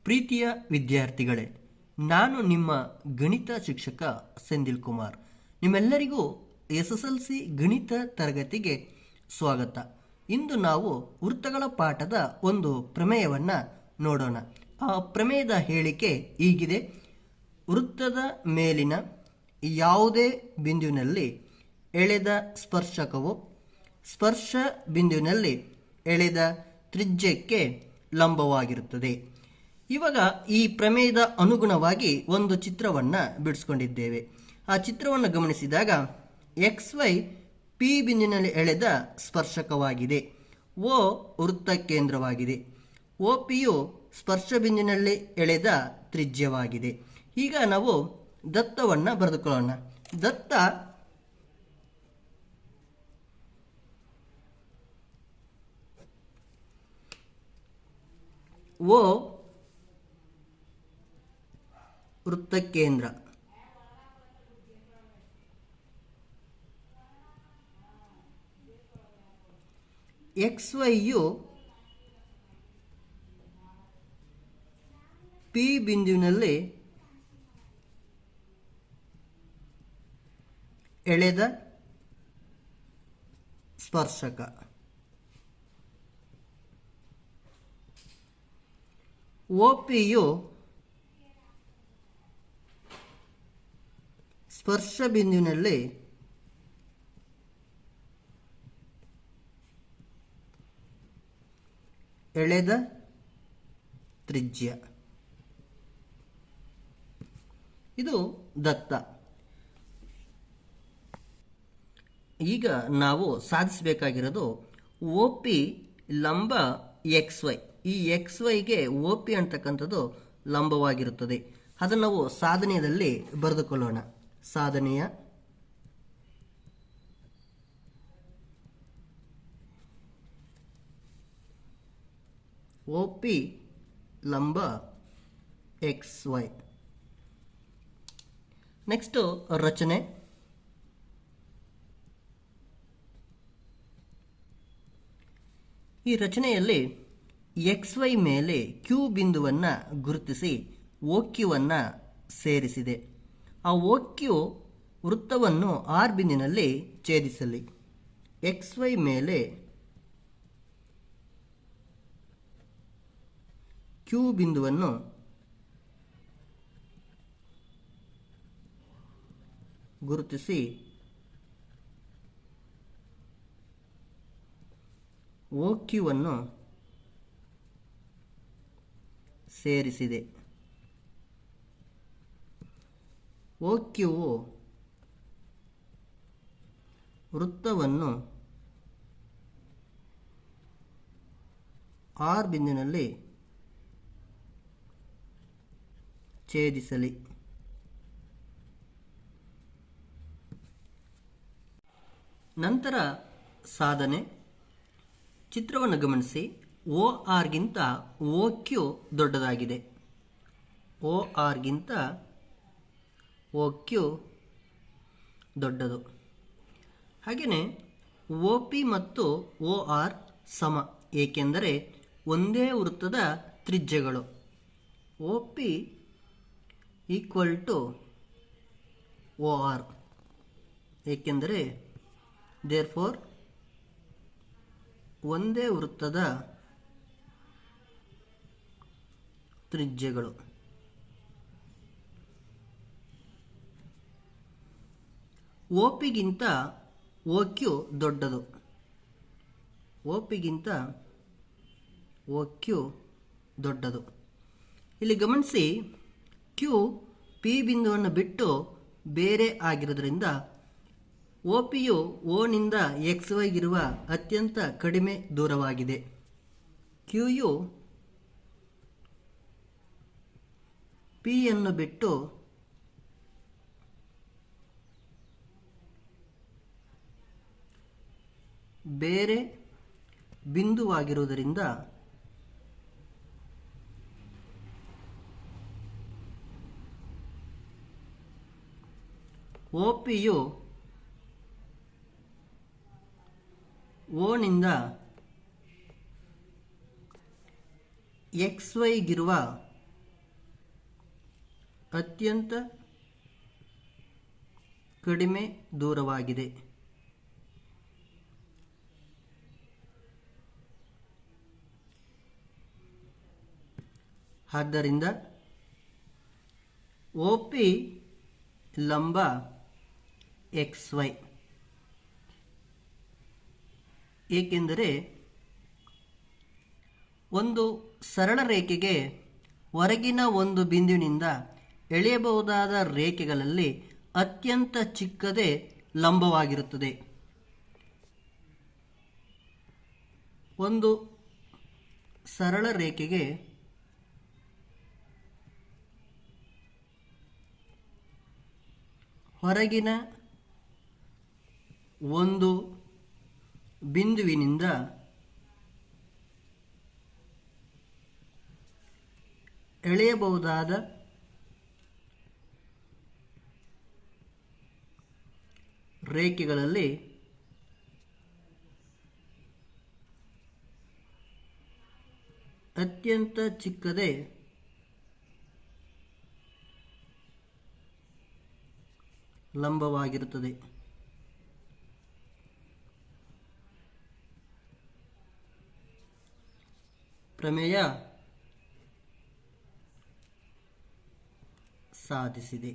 ಪ್ರೀತಿಯ ವಿದ್ಯಾರ್ಥಿಗಳೇ, ನಾನು ನಿಮ್ಮ ಗಣಿತ ಶಿಕ್ಷಕ ಸೆಂದಿಲ್ ಕುಮಾರ್. ನಿಮ್ಮೆಲ್ಲರಿಗೂ SSLC ಗಣಿತ ತರಗತಿಗೆ ಸ್ವಾಗತ. ಇಂದು ನಾವು ವೃತ್ತಗಳ ಪಾಠದ ಒಂದು ಪ್ರಮೇಯವನ್ನು ನೋಡೋಣ. ಆ ಪ್ರಮೇಯದ ಹೇಳಿಕೆ ಹೀಗಿದೆ: ವೃತ್ತದ ಮೇಲಿನ ಯಾವುದೇ ಬಿಂದುವಿನಲ್ಲಿ ಎಳೆದ ಸ್ಪರ್ಶಕವು ಸ್ಪರ್ಶ ಬಿಂದುವಿನಲ್ಲಿ ಎಳೆದ ತ್ರಿಜ್ಯಕ್ಕೆ ಲಂಬವಾಗಿರುತ್ತದೆ. ಇವಾಗ ಈ ಪ್ರಮೇಯದ ಅನುಗುಣವಾಗಿ ಒಂದು ಚಿತ್ರವನ್ನು ಬಿಡಿಸ್ಕೊಂಡಿದ್ದೇವೆ. ಆ ಚಿತ್ರವನ್ನು ಗಮನಿಸಿದಾಗ XY P ಬಿಂದುವಿನಲ್ಲಿ ಎಳೆದ ಸ್ಪರ್ಶಕವಾಗಿದೆ. O ವೃತ್ತ ಕೇಂದ್ರವಾಗಿದೆ. OPಯು ಸ್ಪರ್ಶ ಬಿಂದುವಿನಲ್ಲಿ ಎಳೆದ ತ್ರಿಜ್ಯವಾಗಿದೆ. ಈಗ ನಾವು ದತ್ತವನ್ನು ಬರೆದುಕೊಳ್ಳೋಣ. ದತ್ತ O ವೃತ್ತ ಕೇಂದ್ರ, XYಯು P ಬಿಂದುವಿನಲ್ಲಿ ಎಳೆದ ಸ್ಪರ್ಶಕ. OPಯು ಸ್ಪರ್ಶ ಬಿಂದುವಿನಲ್ಲಿ ಎಳೆದ ತ್ರಿಜ್ಯ. ಇದು ದತ್ತ. ಈಗ ನಾವು ಸಾಧಿಸಬೇಕಾಗಿರೋದು OP ಲಂಬ XY. ಈ XYಗೆ OP ಅಂತಕ್ಕಂಥದ್ದು ಲಂಬವಾಗಿರುತ್ತದೆ. ಅದನ್ನು ನಾವು ಸಾಧನೆಯಲ್ಲಿ ಬರೆದುಕೊಳ್ಳೋಣ. ಸಾಧನೆಯ OP ಲಂಬ XY. ನೆಕ್ಸ್ಟ್ ರಚನೆ. ಈ ರಚನೆಯಲ್ಲಿ XY ಮೇಲೆ Q ಬಿಂದುವನ್ನು ಗುರುತಿಸಿ OQವನ್ನು ಸೇರಿಸಿದೆ. ಆ OQ ವೃತ್ತವನ್ನು R ಬಿಂದುವಿನಲ್ಲಿ ಛೇದಿಸಲಿ. XY ಮೇಲೆ Q ಬಿಂದುವನ್ನು ಗುರುತಿಸಿ OQವನ್ನು ಸೇರಿಸಿದೆ. OQವು ವೃತ್ತವನ್ನು R ಬಿಂದುವಿನಲ್ಲಿ ಛೇದಿಸಲಿ. ನಂತರ ಸಾಧನೆ. ಚಿತ್ರವನ್ನು ಗಮನಿಸಿ. OR ಗಿಂತ OQ ದೊಡ್ಡದಾಗಿದೆ. OR ಗಿಂತ OQ ದೊಡ್ಡದು. ಹಾಗೆಯೇ OP ಮತ್ತು OR ಸಮ, ಏಕೆಂದರೆ ಒಂದೇ ವೃತ್ತದ ತ್ರಿಜ್ಯಗಳು. OP ಈಕ್ವಲ್ ಟು OR, ಏಕೆಂದರೆ ದೇರ್ಫೋರ್ ಒಂದೇ ವೃತ್ತದ ತ್ರಿಜ್ಯಗಳು. OP ಗಿಂತ OQ ದೊಡ್ಡದು. OP ಗಿಂತ OQ ದೊಡ್ಡದು. ಇಲ್ಲಿ ಗಮನಿಸಿ, Q P ಬಿಂದುವನ್ನು ಬಿಟ್ಟು ಬೇರೆ ಆಗಿರೋದ್ರಿಂದ OPಯು Oನಿಂದ XYಗಿರುವ ಅತ್ಯಂತ ಕಡಿಮೆ ದೂರವಾಗಿದೆ. Qಯು Pಯನ್ನು ಬಿಟ್ಟು ಬೇರೆ ಬಿಂದುವಾಗಿರುವುದರಿಂದ OPಯು ಓನಿಂದ XYಗಿರುವ ಅತ್ಯಂತ ಕಡಿಮೆ ದೂರವಾಗಿದೆ. ಆದ್ದರಿಂದ OP ಲಂಬ XY, ಏಕೆಂದರೆ ಒಂದು ಸರಳ ರೇಖೆಗೆ ಹೊರಗಿನ ಒಂದು ಬಿಂದುವಿನಿಂದ ಎಳೆಯಬಹುದಾದ ರೇಖೆಗಳಲ್ಲಿ ಅತ್ಯಂತ ಚಿಕ್ಕದೇ ಲಂಬವಾಗಿರುತ್ತದೆ. ಒಂದು ಸರಳ ರೇಖೆಗೆ ಹೊರಗಿನ ಒಂದು ಬಿಂದುವಿನಿಂದ ಎಳೆಯಬಹುದಾದ ರೇಖೆಗಳಲ್ಲಿ ಅತ್ಯಂತ ಚಿಕ್ಕದೇ ಲಂಬವಾಗಿರುತ್ತದೆ. ಪ್ರಮೇಯ ಸಾಧಿಸಿದೆ.